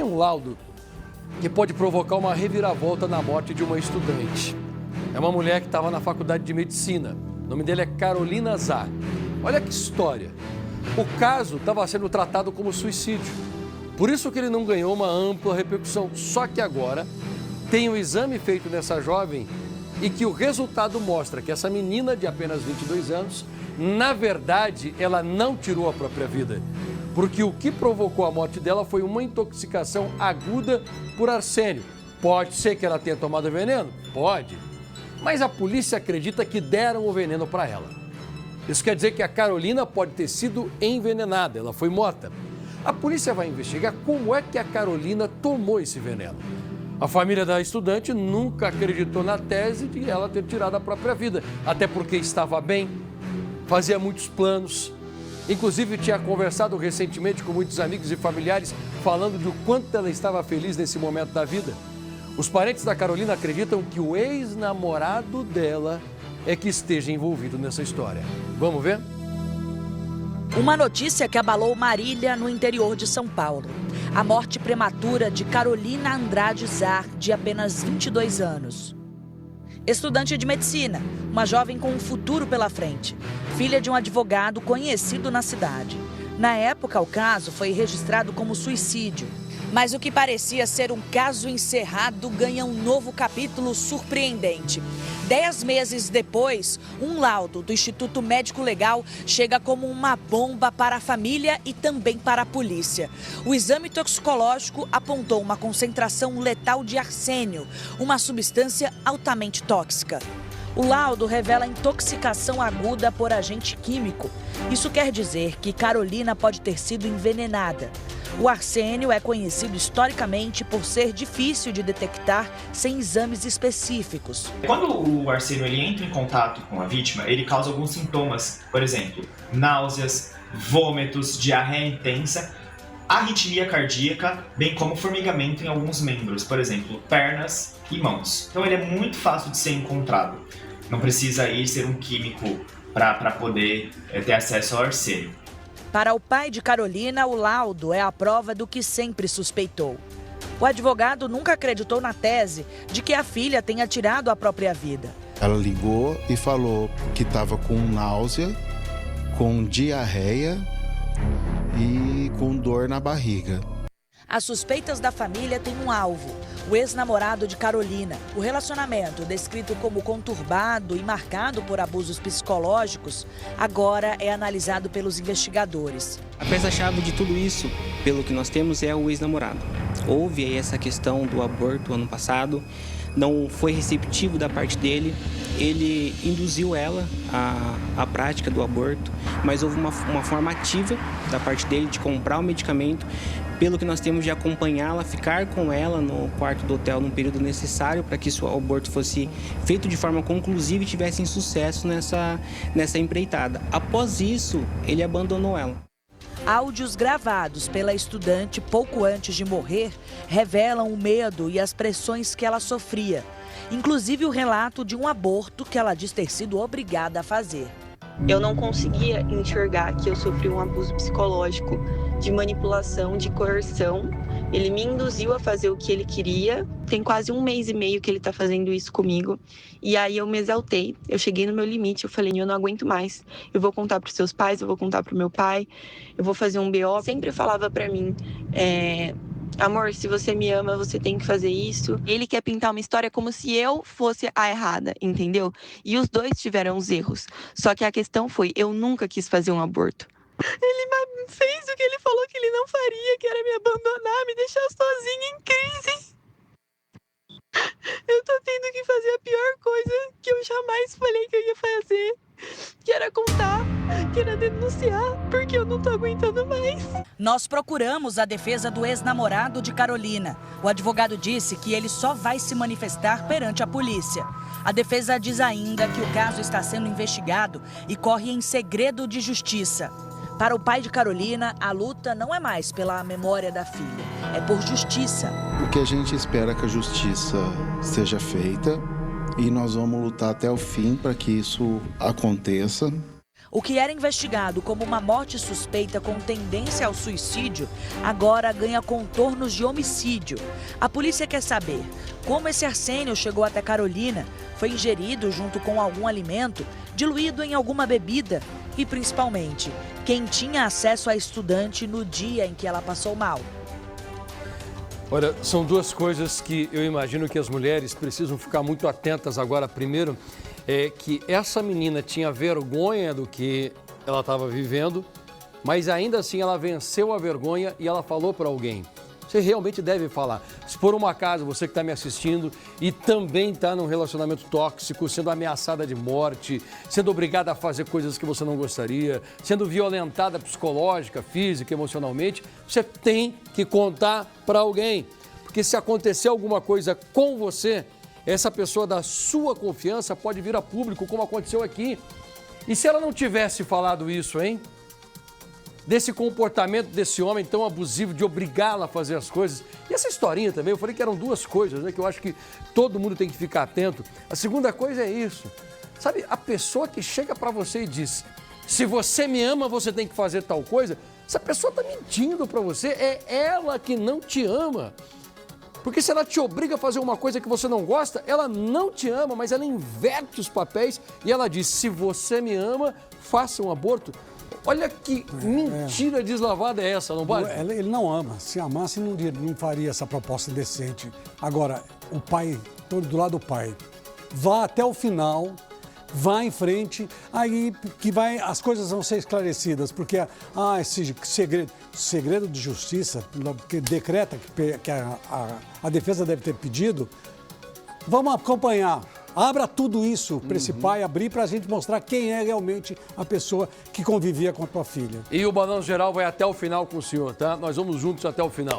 um laudo que pode provocar uma reviravolta na morte de uma estudante. É uma mulher que estava na faculdade de medicina. O nome dele é Carolina Zar. Olha que história. O caso estava sendo tratado como suicídio. Por isso que ele não ganhou uma ampla repercussão. Só que agora tem um exame feito nessa jovem e que o resultado mostra que essa menina de apenas 22 anos, na verdade, ela não tirou a própria vida. Porque o que provocou a morte dela foi uma intoxicação aguda por arsênio. Pode ser que ela tenha tomado veneno? Pode. Mas a polícia acredita que deram o veneno para ela. Isso quer dizer que a Carolina pode ter sido envenenada, ela foi morta. A polícia vai investigar como é que a Carolina tomou esse veneno. A família da estudante nunca acreditou na tese de ela ter tirado a própria vida, até porque estava bem, fazia muitos planos. Inclusive, tinha conversado recentemente com muitos amigos e familiares falando de o quanto ela estava feliz nesse momento da vida. Os parentes da Carolina acreditam que o ex-namorado dela é que esteja envolvido nessa história. Vamos ver? Uma notícia que abalou Marília, no interior de São Paulo. A morte prematura de Carolina Andrade Zar, de apenas 22 anos. Estudante de medicina, uma jovem com um futuro pela frente. Filha de um advogado conhecido na cidade. Na época, o caso foi registrado como suicídio. Mas o que parecia ser um caso encerrado ganha um novo capítulo surpreendente. 10 meses depois, um laudo do Instituto Médico Legal chega como uma bomba para a família e também para a polícia. O exame toxicológico apontou uma concentração letal de arsênio, uma substância altamente tóxica. O laudo revela intoxicação aguda por agente químico. Isso quer dizer que Carolina pode ter sido envenenada. O arsênio é conhecido historicamente por ser difícil de detectar sem exames específicos. Quando o arsênio entra em contato com a vítima, ele causa alguns sintomas, por exemplo, náuseas, vômitos, diarreia intensa, arritmia cardíaca, bem como formigamento em alguns membros, por exemplo, pernas e mãos. Então ele é muito fácil de ser encontrado. Não precisa ir ser um químico para poder ter acesso ao arsênio. Para o pai de Carolina, o laudo é a prova do que sempre suspeitou. O advogado nunca acreditou na tese de que a filha tenha tirado a própria vida. Ela ligou e falou que estava com náusea, com diarreia e com dor na barriga. As suspeitas da família têm um alvo, o ex-namorado de Carolina. O relacionamento, descrito como conturbado e marcado por abusos psicológicos, agora é analisado pelos investigadores. A peça-chave de tudo isso, pelo que nós temos, é o ex-namorado. Houve aí essa questão do aborto ano passado, não foi receptivo da parte dele, ele induziu ela à prática do aborto, mas houve uma forma ativa da parte dele de comprar o medicamento, pelo que nós temos de acompanhá-la, ficar com ela no quarto do hotel num período necessário para que o aborto fosse feito de forma conclusiva e tivesse sucesso nessa empreitada. Após isso, ele abandonou ela. Áudios gravados pela estudante pouco antes de morrer revelam o medo e as pressões que ela sofria, inclusive o relato de um aborto que ela diz ter sido obrigada a fazer. Eu não conseguia enxergar que eu sofri um abuso psicológico, de manipulação, de coerção. Ele me induziu a fazer o que ele queria. Tem quase 1 mês e meio que ele está fazendo isso comigo. E aí eu me exaltei, eu cheguei no meu limite, eu falei, eu não aguento mais. Eu vou contar para os seus pais, eu vou contar para o meu pai, eu vou fazer um BO. Sempre falava para mim, amor, se você me ama, você tem que fazer isso. Ele quer pintar uma história como se eu fosse a errada, entendeu? E os dois tiveram os erros. Só que a questão foi, eu nunca quis fazer um aborto. Ele fez o que ele falou que ele não faria, que era me abandonar, me deixar sozinha em crise. Eu tô tendo que fazer a pior coisa que eu jamais falei que eu ia fazer, que era contar, que era denunciar, porque eu não tô aguentando mais. Nós procuramos a defesa do ex-namorado de Carolina. O advogado disse que ele só vai se manifestar perante a polícia. A defesa diz ainda que o caso está sendo investigado e corre em segredo de justiça. Para o pai de Carolina, a luta não é mais pela memória da filha, é por justiça. O que a gente espera é que a justiça seja feita e nós vamos lutar até o fim para que isso aconteça. O que era investigado como uma morte suspeita com tendência ao suicídio, agora ganha contornos de homicídio. A polícia quer saber como esse arsênio chegou até Carolina, foi ingerido junto com algum alimento, diluído em alguma bebida e, principalmente, quem tinha acesso à estudante no dia em que ela passou mal. Olha, são duas coisas que eu imagino que as mulheres precisam ficar muito atentas agora. Primeiro, é que essa menina tinha vergonha do que ela estava vivendo, mas ainda assim ela venceu a vergonha e ela falou para alguém. Você realmente deve falar. Se por um acaso você que está me assistindo e também está num relacionamento tóxico, sendo ameaçada de morte, sendo obrigada a fazer coisas que você não gostaria, sendo violentada psicológica, física, emocionalmente, você tem que contar para alguém. Porque se acontecer alguma coisa com você, essa pessoa da sua confiança pode vir a público, como aconteceu aqui. E se ela não tivesse falado isso, hein? Desse comportamento desse homem tão abusivo, de obrigá-la a fazer as coisas. E essa historinha também, eu falei que eram duas coisas, né? Que eu acho que todo mundo tem que ficar atento. A segunda coisa é isso. Sabe, a pessoa que chega para você e diz, se você me ama, você tem que fazer tal coisa. Essa pessoa está mentindo para você, é ela que não te ama. Porque se ela te obriga a fazer uma coisa que você não gosta, ela não te ama, mas ela inverte os papéis e ela diz, se você me ama, faça um aborto. Olha que mentira deslavada é essa, não vale? Ele não ama. Se amasse, não faria essa proposta decente. Agora, o pai, todo do lado do pai, vá até o final, vá em frente, aí que as coisas vão ser esclarecidas, porque esse segredo de justiça, que decreta que a defesa deve ter pedido, vamos acompanhar. Abra tudo isso para esse pai abrir para a gente mostrar quem é realmente a pessoa que convivia com a tua filha. E o Balanço Geral vai até o final com o senhor, tá? Nós vamos juntos até o final.